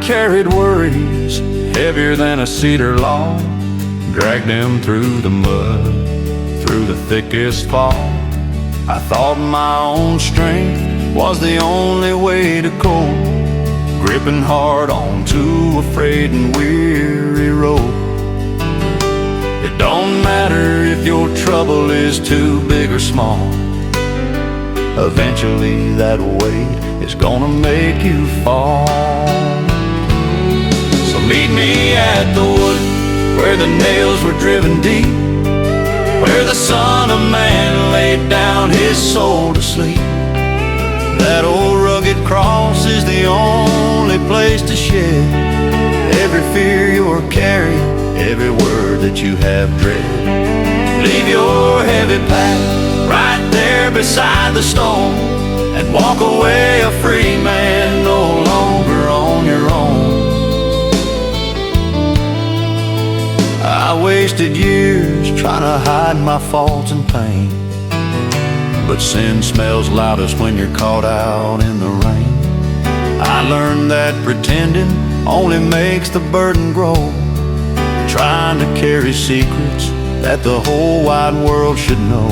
carried worries heavier than a cedar log, dragged them through the mud, through the thickest fog. I thought my own strength was the only way to cope, gripping hard onto a frayed and weary rope. It don't matter if your trouble is too big or small, eventually that weight is gonna make you fall. So meet me at the wood where the nails were driven deep, where the Son of Man laid down his soul to sleep. That old rugged cross is the only place to shed every fear you're carrying, every word that you have dread. Leave your heavy pack right there beside the stone, and walk away a free man, no longer on your own. I wasted years trying to hide my faults and pain, but sin smells loudest when you're caught out in the rain. I learned that pretending only makes the burden grow, trying to carry secrets that the whole wide world should know.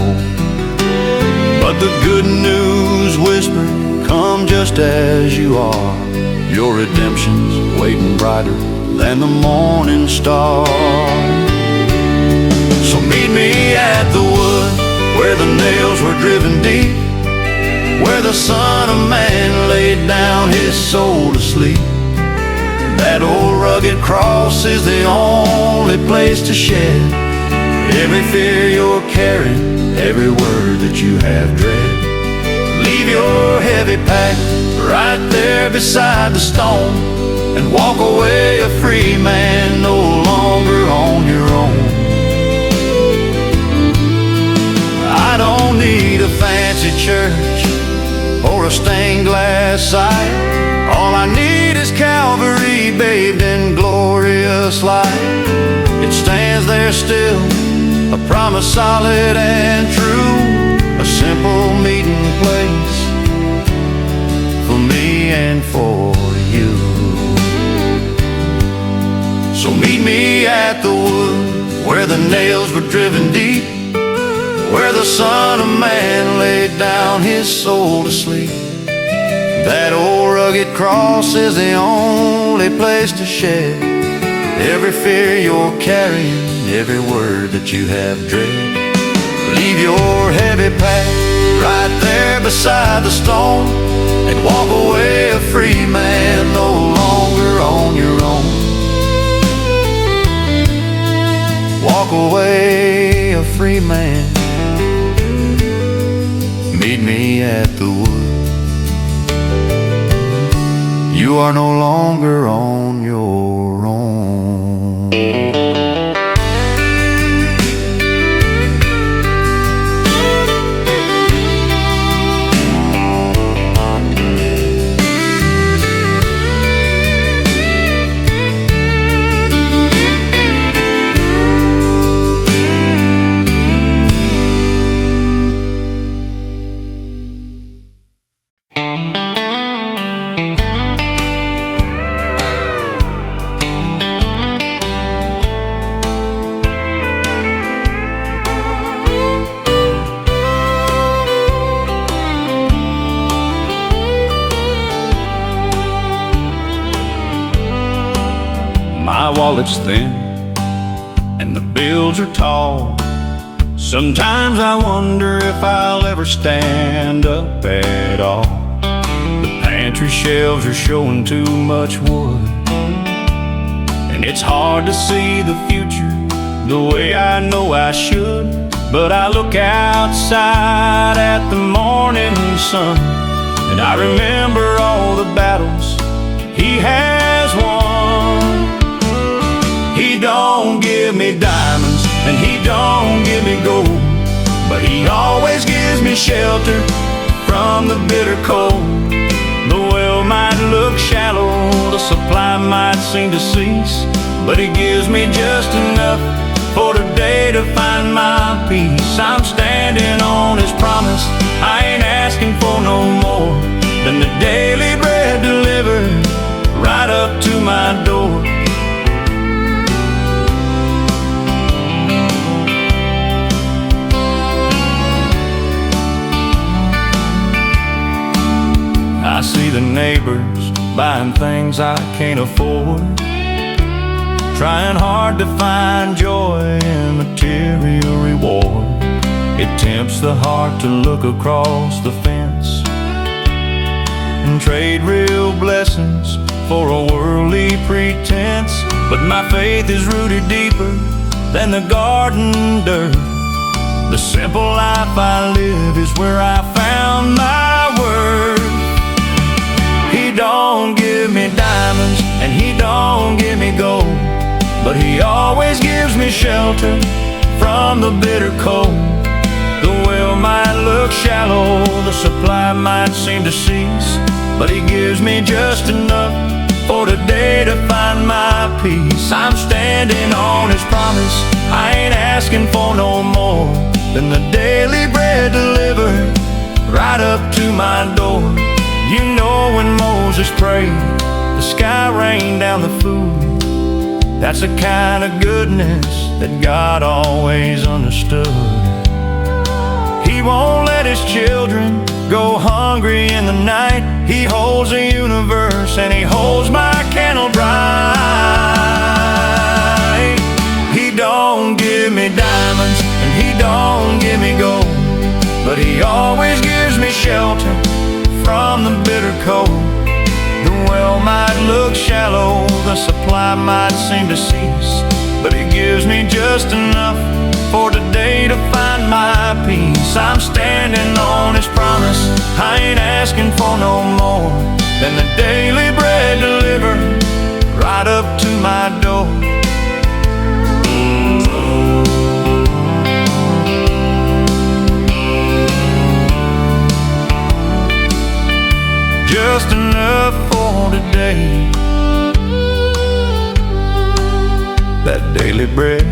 But the good news whispered, come just as you are. Your redemption's waiting brighter than the morning star. So meet me at the wood where the nails were driven deep, where the Son of Man laid down his soul to sleep. That old rugged cross is the only place to shed every fear you're carrying, every word that you have dread. Leave your heavy pack right there beside the stone, and walk away a free man, no longer on your own. I don't need a fancy church or a stained glass sight. All I need is Calvary bathed in glorious light. It stands there still, a promise solid and true, a simple meeting place for me and for you. So meet me at the wood where the nails were driven deep, where the Son of Man laid down his soul to sleep. That old rugged cross is the only place to shed every fear you're carrying, every word that you have dread. Leave your heavy pack right there beside the stone, and walk away a free man, no longer on your own. Walk away a free man. Meet me at the wood. You are no longer on your own. My wallet's thin and the bills are tall. Sometimes I wonder if I'll ever stand up at all. The pantry shelves are showing too much wood, and it's hard to see the future the way I know I should. But I look outside at the morning sun, and I remember all the battles he has won. He don't give me diamonds and he don't give me gold, but he always gives me shelter from the bitter cold. The well might look shallow, the supply might seem to cease, but he gives me just enough for today to find my peace. I'm standing on his promise, I ain't asking for no more than the daily bread delivered right up to my the neighbors buying things I can't afford, trying hard to find joy in material reward. It tempts the heart to look across the fence and trade real blessings for a worldly pretense. But my faith is rooted deeper than the garden dirt. The simple life I live is where I found my worth. He don't give me diamonds and he don't give me gold, but he always gives me shelter from the bitter cold. The well might look shallow, the supply might seem to cease, but he gives me just enough for today to find my peace. I'm standing on his promise, I ain't asking for no more than the daily bread delivered right up to my door. You know when Moses prayed, the sky rained down the food. That's the kind of goodness that God always understood. He won't let his children go hungry in the night. He holds the universe and he holds my candle bright. He don't give me diamonds and he don't give me gold, but he always gives me shelter from the bitter cold. The well might look shallow, the supply might seem to cease, but he gives me just enough for today to find my peace. I'm standing on his promise, I ain't asking for no more than the daily bread delivered right up to my door. Just enough for today, that daily bread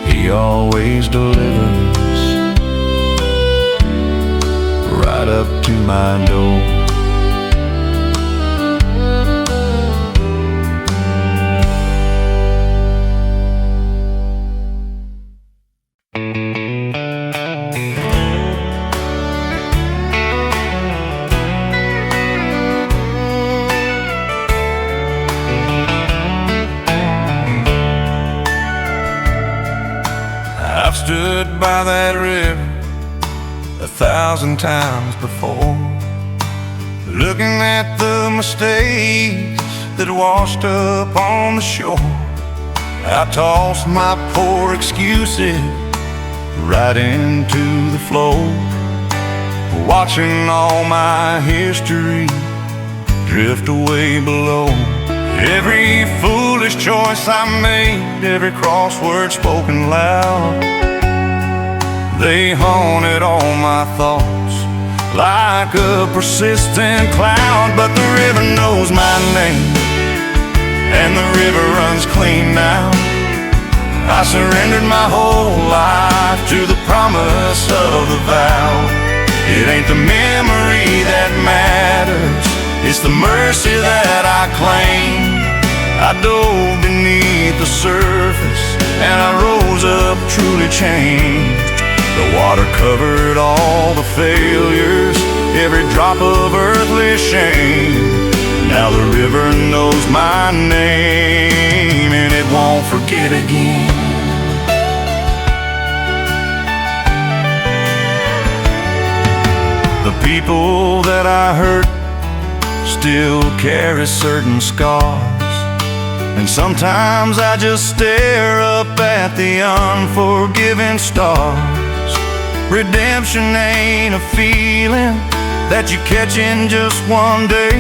he always delivers right up to my door. I've stood by that river 1,000 times before, looking at the mistakes that washed up on the shore. I tossed my poor excuses right into the flow, watching all my history drift away below. Every foolish choice I made, every crossword spoken loud, they haunted all my thoughts like a persistent cloud. But the river knows my name, and the river runs clean now. I surrendered my whole life to the promise of the vow. It ain't the memory that matters, it's the mercy that I claim. I dove beneath the surface and I rose up truly changed. The water covered all the failures, every drop of earthly shame. Now the river knows my name and it won't forget again. The people that I hurt still carry certain scars, and sometimes I just stare up at the unforgiving stars. Redemption ain't a feeling that you catch in just one day.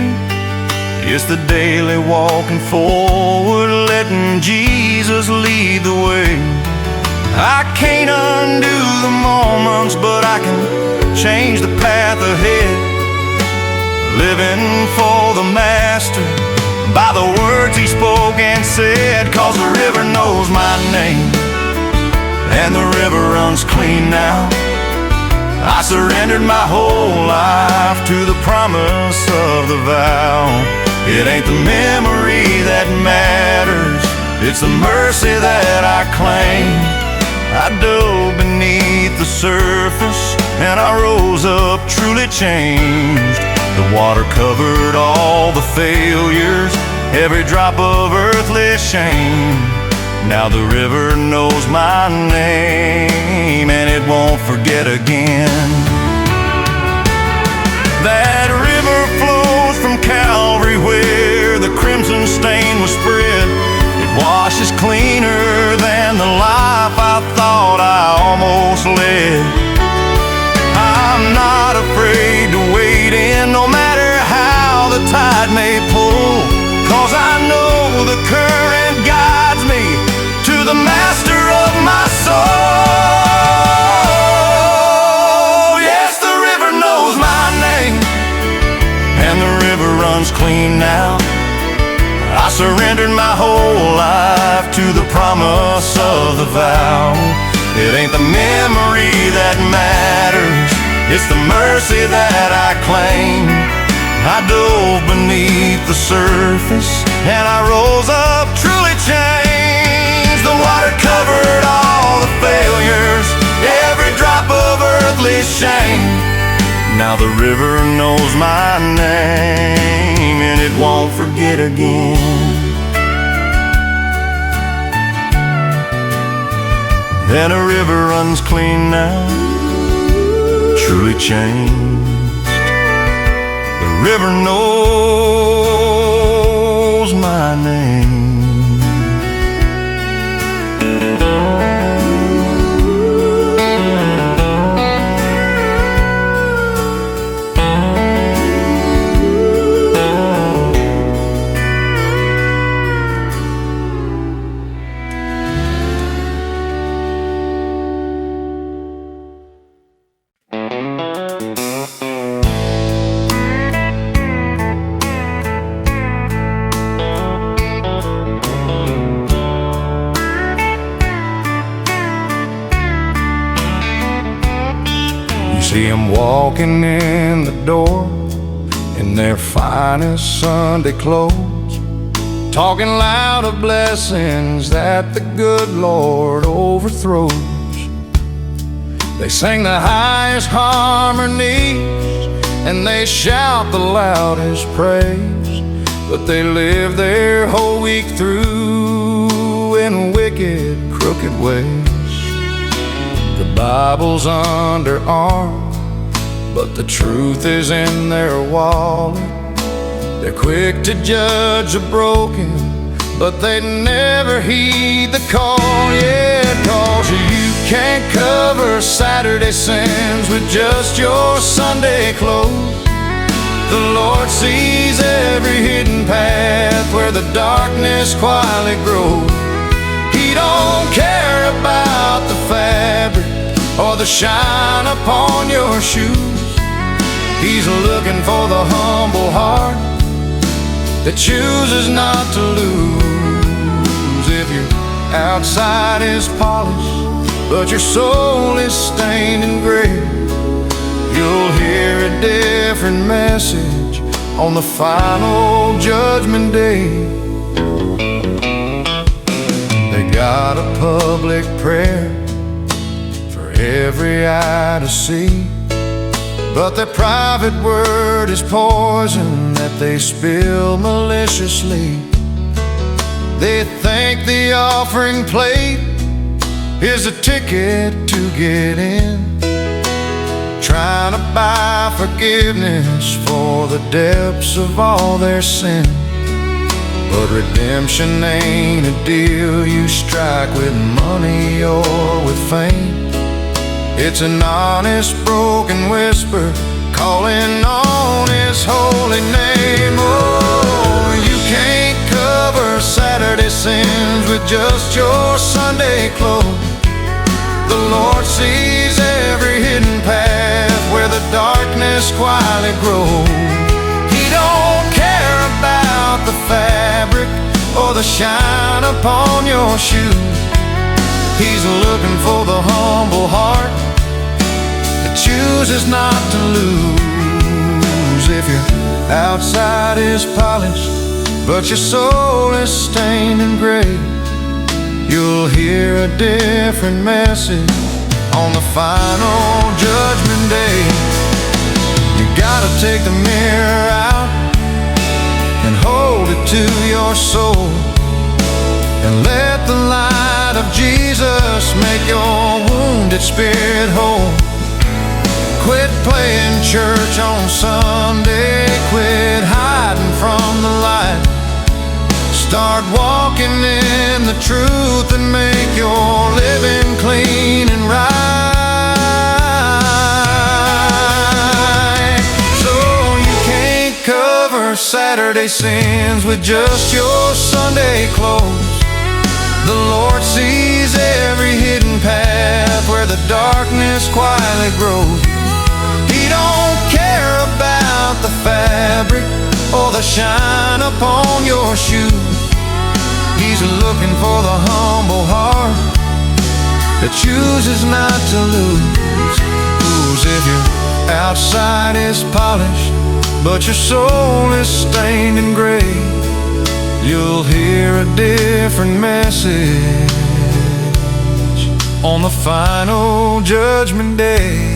It's the daily walking forward, letting Jesus lead the way. I can't undo the moments, but I can change the path ahead, living for the Master by the words he spoke and said. 'Cause the river knows my name and the river runs clean now. I surrendered my whole life to the promise of the vow. It ain't the memory that matters, it's the mercy that I claim. I dove beneath beneath the surface, and I rose up truly changed. The water covered all the failures, every drop of earthly shame. Now the river knows my name, and it won't forget again. That river flows from Calvary, where the crimson stain was spread. It washes cleaner than the life I thought I almost led. I'm not afraid to wade in, no matter how the tide may pull, 'cause I know the current guides me to the master of my soul. Yes, the river knows my name, and the river runs clean now. I surrendered my whole life to the promise of the vow. It ain't the memory that matters, it's the mercy that I claim. I dove beneath the surface, and I rose up truly changed. The water covered all the failures, every drop of earthly shame. Now the river knows my name, and it won't forget again. And a river runs clean now, truly changed. The river knows my name. See them walking in the door in their finest Sunday clothes, talking loud of blessings that the good Lord overthrows. They sing the highest harmonies and they shout the loudest praise, but they live their whole week through in wicked, crooked ways. The Bible's underarm, but the truth is in their wallet. They're quick to judge the broken, but they never heed the call. Yeah, 'cause you can't cover Saturday sins with just your Sunday clothes. The Lord sees every hidden path where the darkness quietly grows. He don't care about the fabric or the shine upon your shoes. He's looking for the humble heart that chooses not to lose. If your outside is polished, but your soul is stained in gray, you'll hear a different message on the final judgment day. They got a public prayer for every eye to see, but their private word is poison that they spill maliciously. They think the offering plate is a ticket to get in, trying to buy forgiveness for the depths of all their sin. But redemption ain't a deal you strike with money or with fame. It's an honest, broken whisper calling on His holy name. Oh, you can't cover Saturday sins with just your Sunday clothes. The Lord sees every hidden path where the darkness quietly grows. He don't care about the fabric or the shine upon your shoes. He's looking for the humble heart that chooses not to lose. If your outside is polished, but your soul is stained and gray, you'll hear a different message on the final judgment day. You gotta take the mirror out and hold it to your soul, and let the light of Jesus make your wounded spirit whole. Quit playing church on Sunday, quit hiding from the light. Start walking in the truth and make your living clean and right. So you can't cover Saturday sins with just your Sunday clothes. The Lord sees every hidden path where the darkness quietly grows. He don't care about the fabric or the shine upon your shoes. He's looking for the humble heart that chooses not to lose. Who's if your outside is polished but your soul is stained and gray, you'll hear a different message on the final judgment day.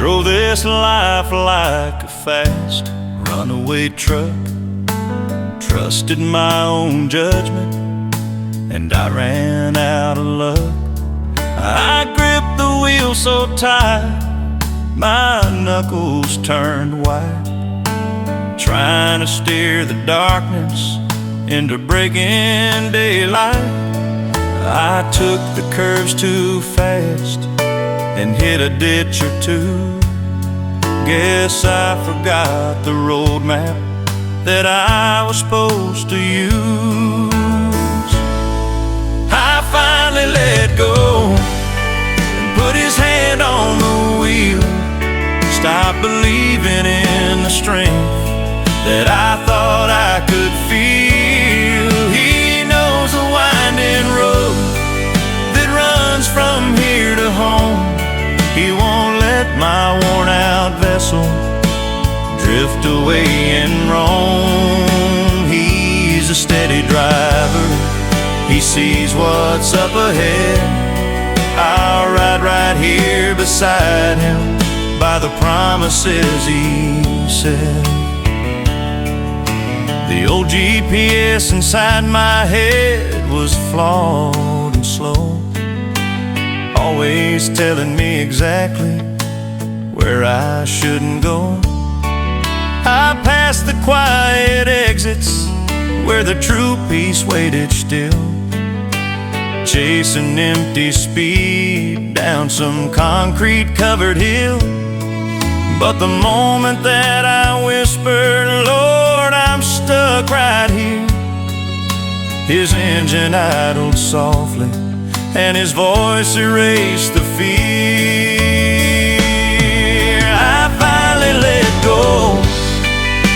Drove this life like a fast runaway truck, trusted my own judgment, and I ran out of luck. I gripped the wheel so tight, my knuckles turned white, trying to steer the darkness into breaking daylight. I took the curves too fast and hit a ditch or two. Guess I forgot the road map that I was supposed to use. I finally let go and put his hand on the wheel, stopped believing in the strength that I thought I could feel. He knows the winding road that runs from here to home. He won't let my worn-out vessel drift away and roam. He's a steady driver, he sees what's up ahead. I'll ride right here beside him by the promises he said. The old GPS inside my head was flawed and slow, always telling me exactly where I shouldn't go. I passed the quiet exits where the true peace waited still, chasing empty speed down some concrete-covered hill. But the moment that I whispered, "Lord, I'm stuck right here," his engine idled softly and his voice erased the fear. I finally let go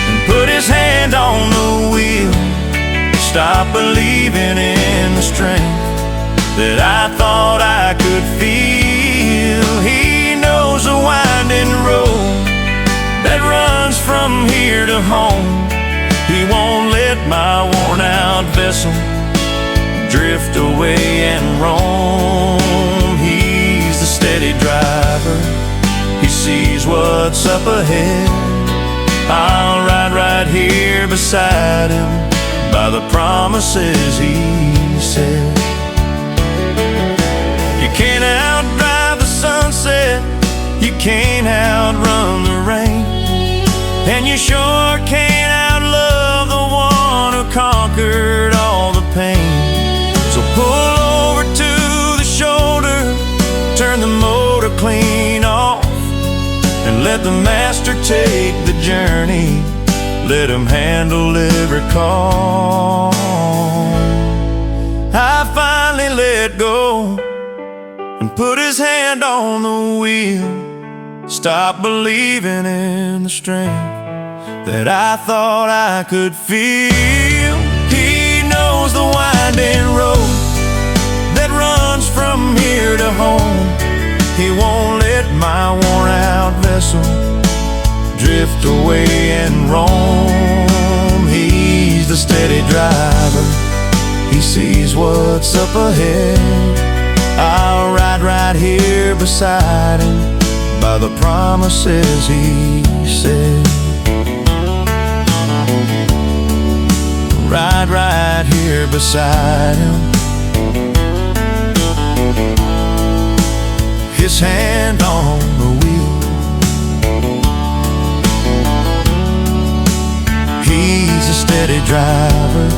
and put his hand on the wheel, stopped believing in the strength that I thought I could feel. He knows the winding road that runs from here to home. He won't let my worn-out vessel drift away and roam. He's the steady driver, he sees what's up ahead. I'll ride right here beside him by the promises he said. You can't outdrive the sunset, you can't outrun the rain, and you sure can't outlove the one who conquered all the pain. So pull over to the shoulder, turn the motor clean off, the master take the journey, let him handle every call. I finally let go and put his hand on the wheel. Stop believing in the strength that I thought I could feel. He knows the winding road that runs from here to home. He won't let my worn-out vessel drift away and roam. He's the steady driver, he sees what's up ahead. I'll ride right here beside him by the promises he said. Ride right here beside him, his hand on the wheel. He's a steady driver.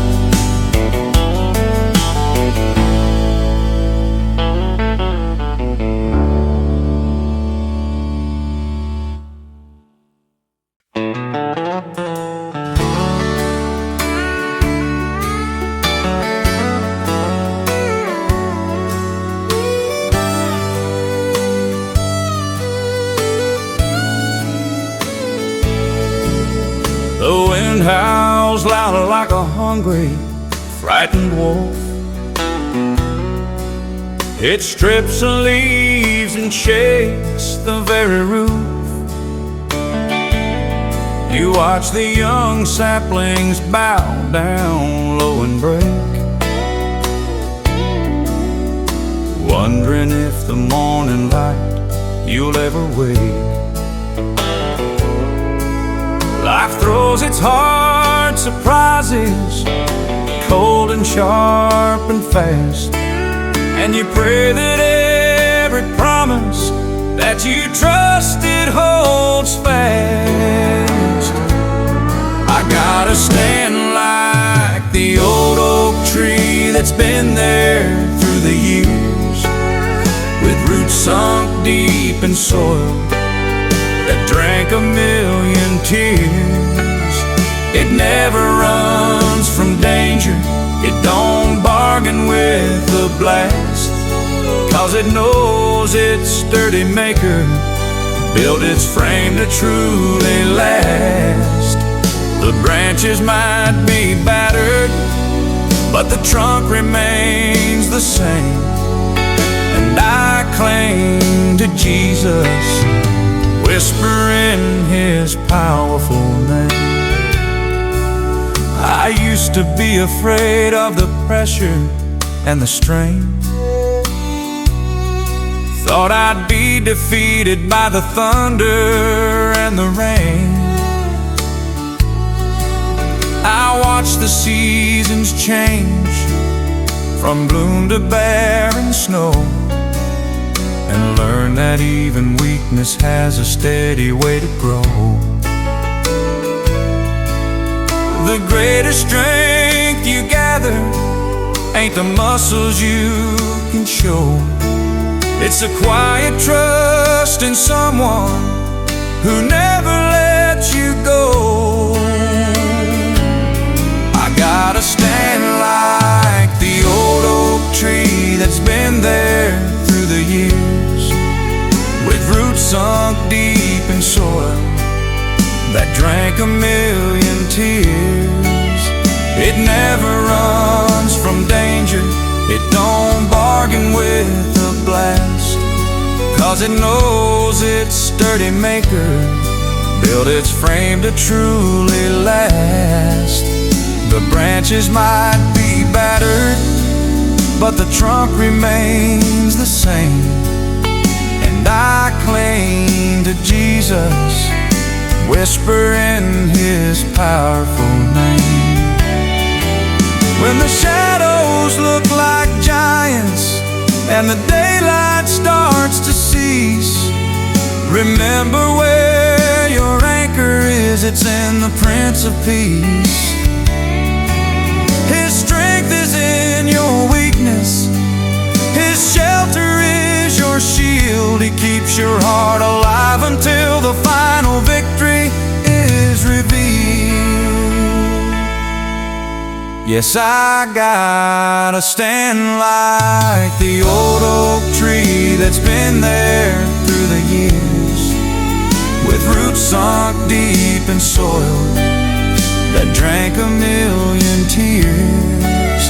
The wind howls louder like a hungry, frightened wolf. It strips the leaves and shakes the very roof. You watch the young saplings bow down low and break, wondering if the morning light you'll ever wake. Life throws its hard surprises, cold and sharp and fast, and you pray that every promise that you trusted holds fast. I gotta stand like the old oak tree that's been there through the years, with roots sunk deep in soil that drank a million tears. It never runs from danger, it don't bargain with the blast, 'cause it knows its sturdy maker built its frame to truly last. The branches might be battered, but the trunk remains the same, and I cling to Jesus, whispering his powerful name. I used to be afraid of the pressure and the strain, thought I'd be defeated by the thunder and the rain. I watched the seasons change from bloom to barren snow, and learn that even weakness has a steady way to grow. The greatest strength you gather ain't the muscles you can show, it's a quiet trust in someone who never lets you go. I gotta stand like the old oak tree that's been there through the years, with roots sunk deep in soil that drank a million tears. It never runs from danger, it don't bargain with the blast, 'cause it knows its sturdy maker built its frame to truly last. The branches might be battered, but the trunk remains the same, and I cling to Jesus, whispering his powerful name. When the shadows look like giants and the daylight starts to cease, remember where your anchor is, it's in the Prince of Peace. His strength is in your weakness, his shelter is your shield. He keeps your heart alive until the final Yes, I gotta stand like the old oak tree that's been there through the years, with roots sunk deep in soil that drank a million tears.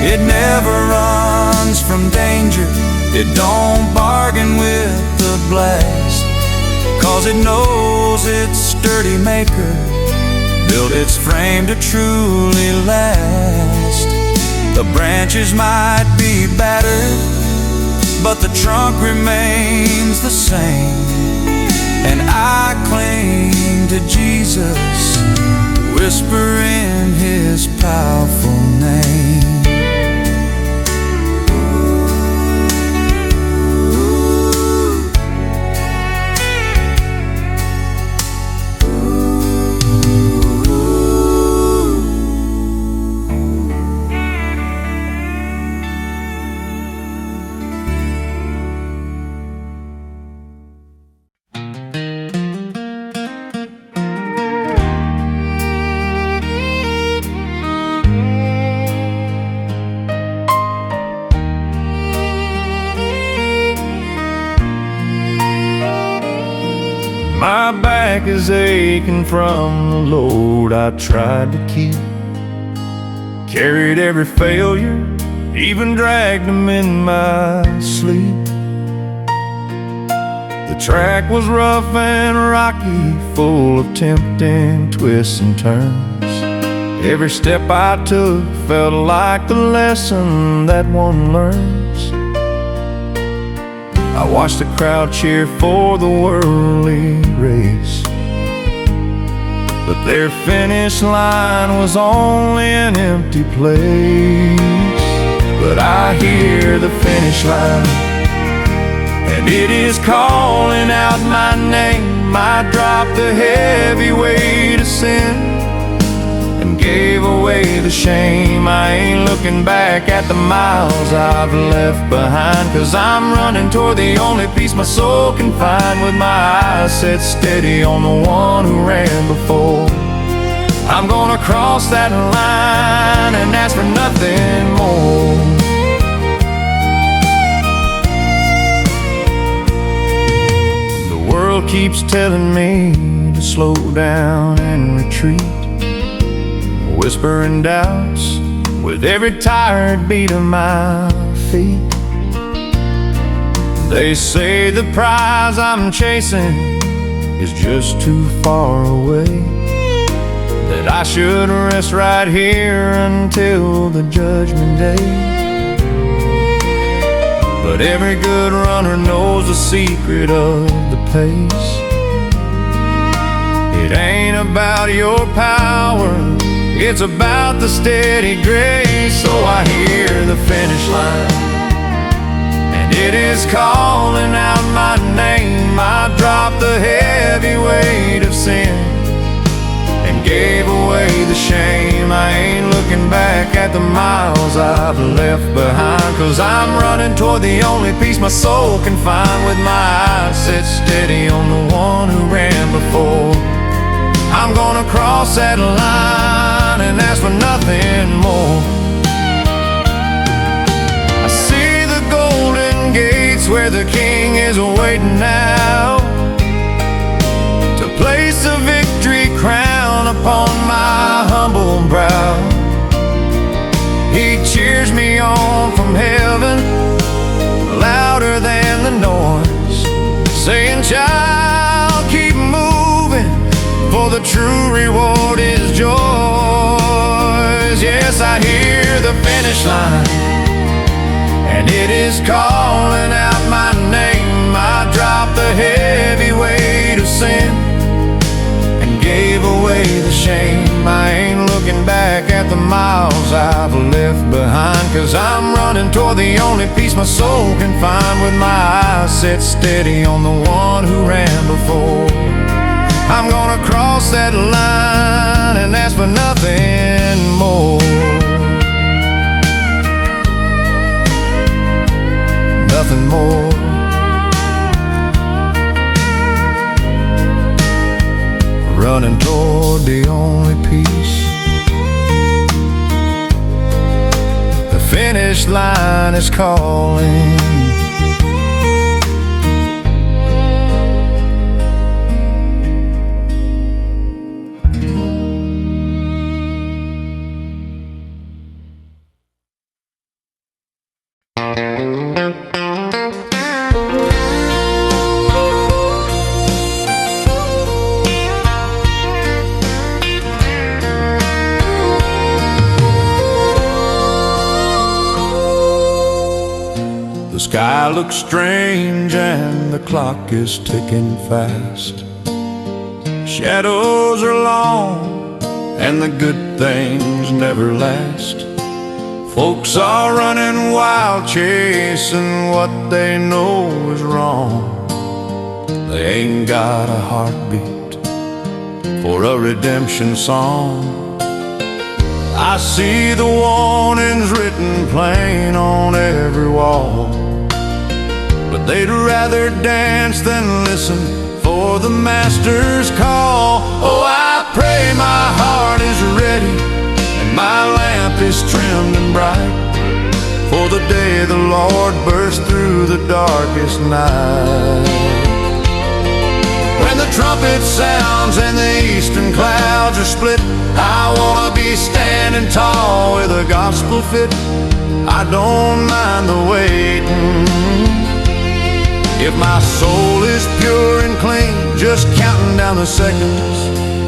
It never runs from danger, it don't bargain with the blast, 'cause it knows its sturdy maker built its frame to truly last. The branches might be battered, but the trunk remains the same, and I cling to Jesus, whisper in his powerful name. My back is aching from the load I tried to keep. Carried every failure, even dragged them in my sleep. The track was rough and rocky, full of tempting twists and turns. Every step I took felt like the lesson that one learns. I watched the crowd cheer for the worldly race, but their finish line was only an empty place. But I hear the finish line, and it is calling out my name. I dropped the heavy weight of sin and gave away the shame. I ain't looking back at the miles I've left behind, 'cause I'm running toward the only peace my soul can find, with my eyes set steady on the one who ran before. I'm gonna cross that line and ask for nothing more. The world keeps telling me to slow down and retreat, whispering doubts with every tired beat of my feet. They say the prize I'm chasing is just too far away, that I should rest right here until the judgment day. But every good runner knows the secret of the pace. It ain't about your power, it's about the steady grace. So I hear the finish line, and it is calling out my name. I dropped the heavy weight of sin and gave away the shame. I ain't looking back at the miles I've left behind, 'cause I'm running toward the only peace my soul can find, with my eyes set steady on the one who ran before. I'm gonna cross that line and ask for nothing more. I see the golden gates where the King is waiting now, to place a victory crown upon my humble brow. He cheers me on from heaven, louder than the noise, saying, "Child, keep moving, for the true reward is yours." Yes, I hear the finish line, and it is calling out my name. I dropped the heavy weight of sin and gave away the shame. I ain't looking back at the miles I've left behind, 'cause I'm running toward the only peace my soul can find, with my eyes set steady on the one who ran before. I'm gonna cross that line and ask for nothing more. Nothing more. Running toward the only peace finish line is calling. The sky looks strange and the clock is ticking fast. Shadows are long and the good things never last. Folks are running wild, chasing what they know is wrong. They ain't got a heartbeat for a redemption song. I see the warnings written plain on every wall, but they'd rather dance than listen for the master's call. Oh, I pray my heart is ready and my lamp is trimmed and bright, for the day the Lord bursts through the darkest night. When the trumpet sounds and the eastern clouds are split, I wanna be standing tall with a gospel fit. I don't mind the waiting. If my soul is pure and clean, just counting down the seconds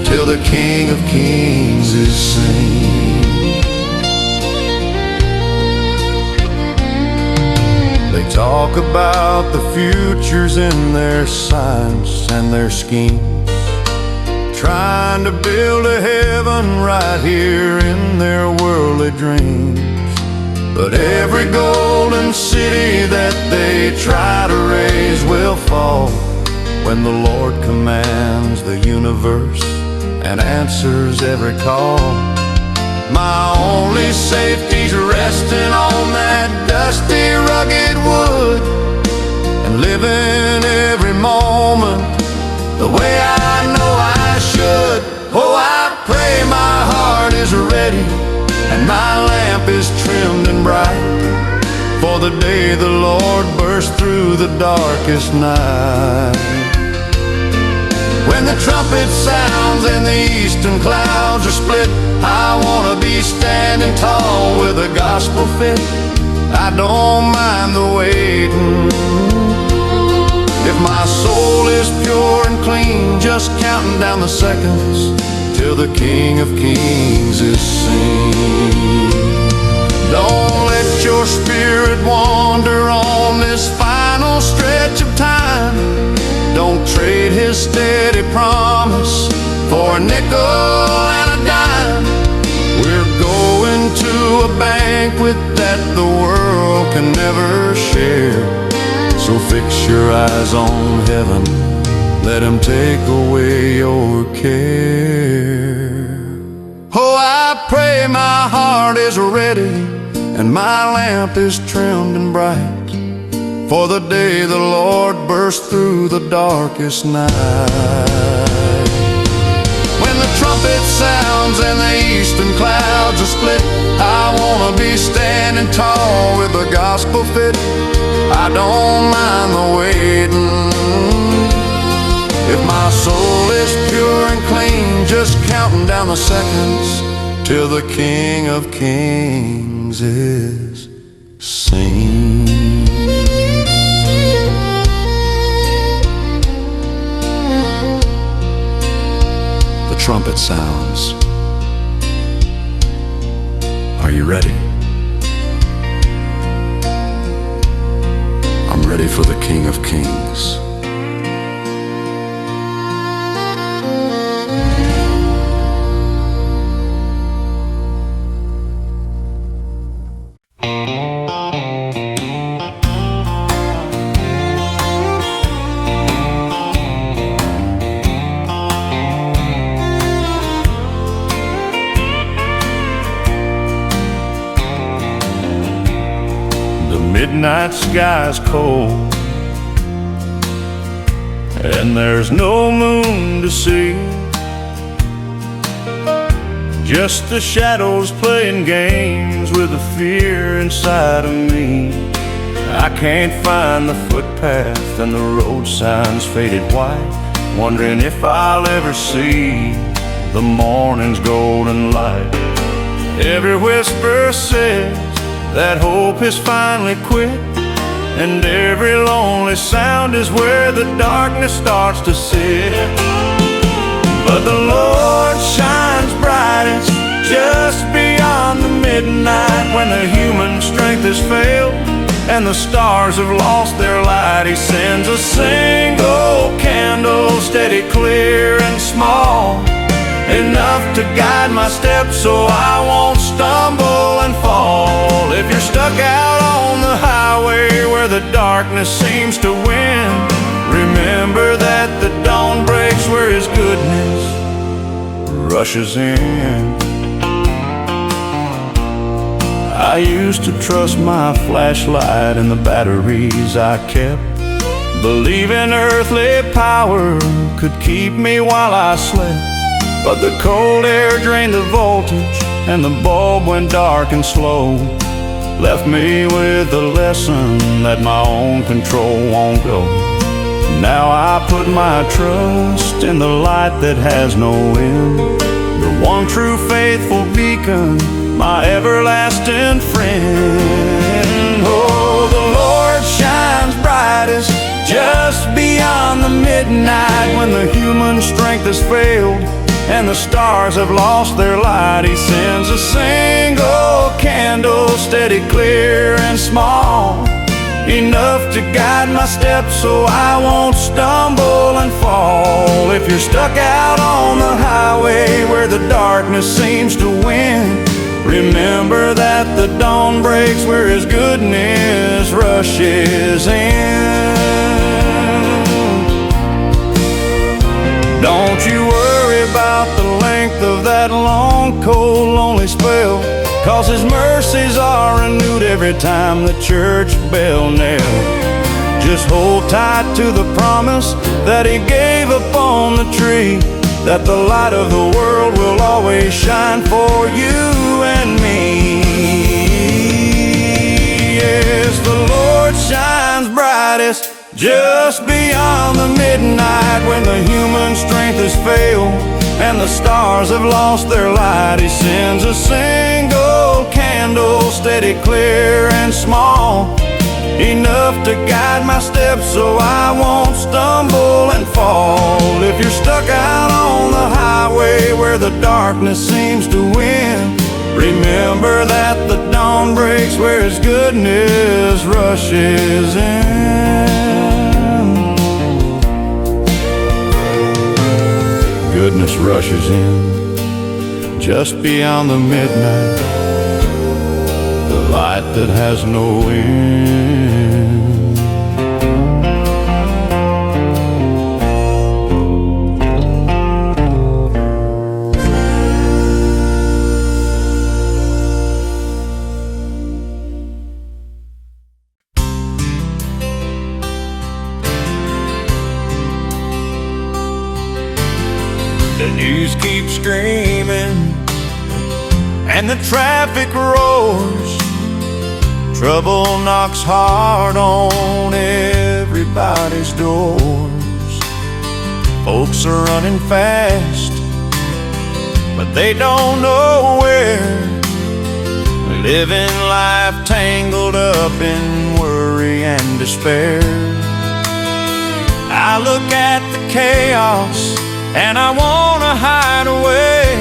till the King of Kings is seen. They talk about the futures in their science and their schemes, trying to build a heaven right here in their worldly dreams. But every golden city that they try to raise will fall when the Lord commands the universe and answers every call. My only safety's resting on that dusty, rugged wood, and living every moment the way I know I should. Oh, I pray my heart is ready and my lamp is trimmed and bright, for the day the Lord bursts through the darkest night. When the trumpet sounds and the eastern clouds are split, I wanna be standing tall with a gospel fit. I don't mind the waiting. If my soul is pure and clean, just counting down the seconds till the King of Kings is seen. Don't let your spirit wander on this final stretch of time. Don't trade his steady promise for a nickel and a dime. We're going to a banquet that the world can never share. So fix your eyes on heaven, let him take away your care. Oh, I pray my heart is ready and my lamp is trimmed and bright, for the day the Lord bursts through the darkest night. When the trumpet sounds and the eastern clouds are split, I wanna be standing tall with the gospel fit. I don't mind the waiting. If my soul is pure and clean, just counting down the seconds till the King of Kings is seen. The trumpet sounds. Are you ready? I'm ready for the King of Kings. Midnight sky's cold and there's no moon to see. just the shadows playing games with the fear inside of me. I can't find the footpath and the road signs faded white, wondering if I'll ever see the morning's golden light. Every whisper says that hope has finally quit, and every lonely sound is where the darkness starts to sit. But the Lord shines brightest just beyond the midnight, when the human strength has failed and the stars have lost their light. He sends a single candle, steady, clear, and small, enough to guide my steps so I won't stumble and fall. If you're stuck out on the highway where the darkness seems to win, remember that the dawn breaks where His goodness rushes in. I used to trust my flashlight and the batteries I kept, believing earthly power could keep me while I slept. But the cold air drained the voltage and the bulb went dark and slow, left me with the lesson that my own control won't go. Now I put my trust in the light that has no end, the one true faithful beacon, my everlasting friend. Oh, the Lord shines brightest just beyond the midnight, when the human strength has failed and the stars have lost their light. He sends a single candle, steady, clear, and small, enough to guide my steps so I won't stumble and fall. If you're stuck out on the highway where the darkness seems to win, remember that the dawn breaks where His goodness rushes in. Don't you worry about the length of that long, cold, lonely spell, 'cause His mercies are renewed every time the church bell knells. Just hold tight to the promise that He gave upon the tree, that the light of the world will always shine for you and me. Yes, the Lord shines brightest just beyond the midnight, when the human strength has failed and the stars have lost their light. He sends a single candle, steady, clear, and small, enough to guide my steps so I won't stumble and fall. If you're stuck out on the highway where the darkness seems to win, remember that the dawn breaks where His goodness rushes in. Goodness rushes in just beyond the midnight, the light that has no end. The news keeps screaming and the traffic roars. Trouble knocks hard on everybody's doors. Folks are running fast, but they don't know where, living life tangled up in worry and despair. I look at the chaos and I wanna hide away,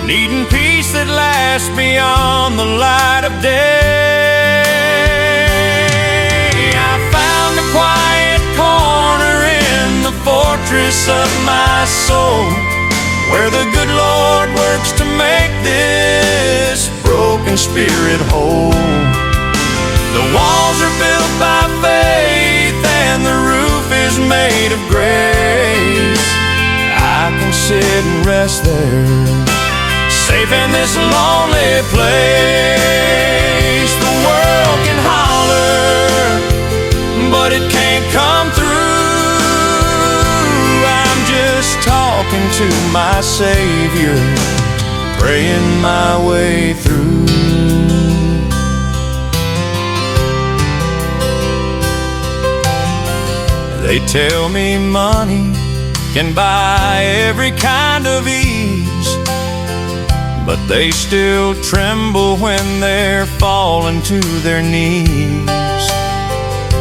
needing peace that lasts beyond the light of day. I found a quiet corner in the fortress of my soul, where the good Lord works to make this broken spirit whole. The walls are built by faith and the roof is made of grace. I can sit and rest there, safe in this lonely place. The world can holler, but it can't come through. I'm just talking to my Savior, praying my way through. They tell me money can buy every kind of ease, but they still tremble when they're falling to their knees.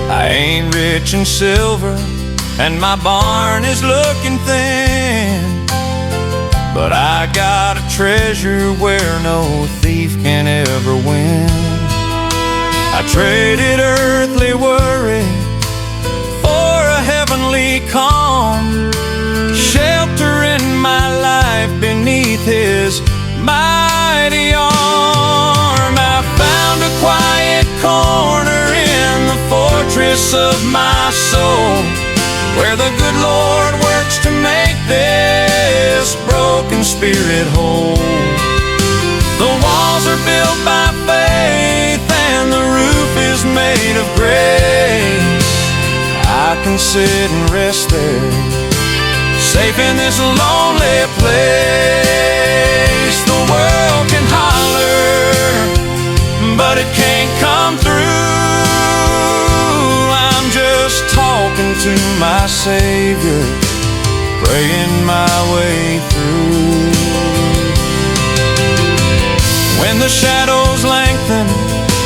I ain't rich in silver, and my barn is looking thin, but I got a treasure where no thief can ever win. I traded earthly worry for a heavenly calm, sheltering my life beneath His mighty arm. I found a quiet corner in the fortress of my soul, where the good Lord works to make this broken spirit whole. The walls are built by faith and the roof is made of grace. I can sit and rest there, safe in this lonely place. The world can holler, but it can't come through. I'm just talking to my Savior, praying my way through. When the shadows lengthen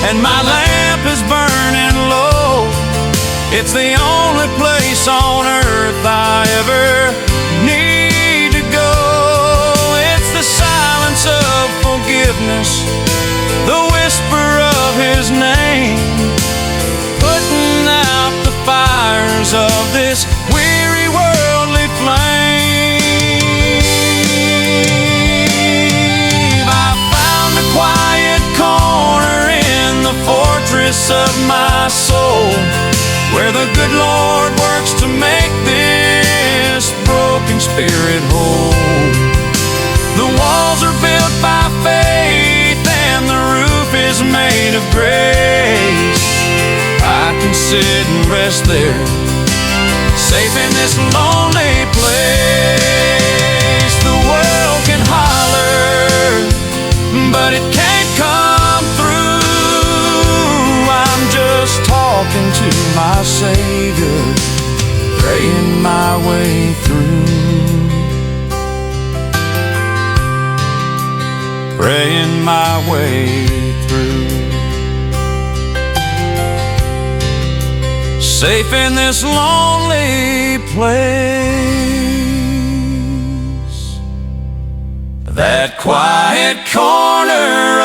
and my lamp is burning low, it's the only place on earth I ever need to go. It's the silence of forgiveness, the whisper of His name, putting out the fires of this weary worldly flame. I found a quiet corner in the fortress of my soul, where the good Lord works to make this broken spirit whole. The walls are built by faith and the roof is made of grace. I can sit and rest there, safe in this lonely place. The world can holler, but it can't come through. I'm just talking to my Savior, praying my way through, praying my way through. Safe in this lonely place, that quiet corner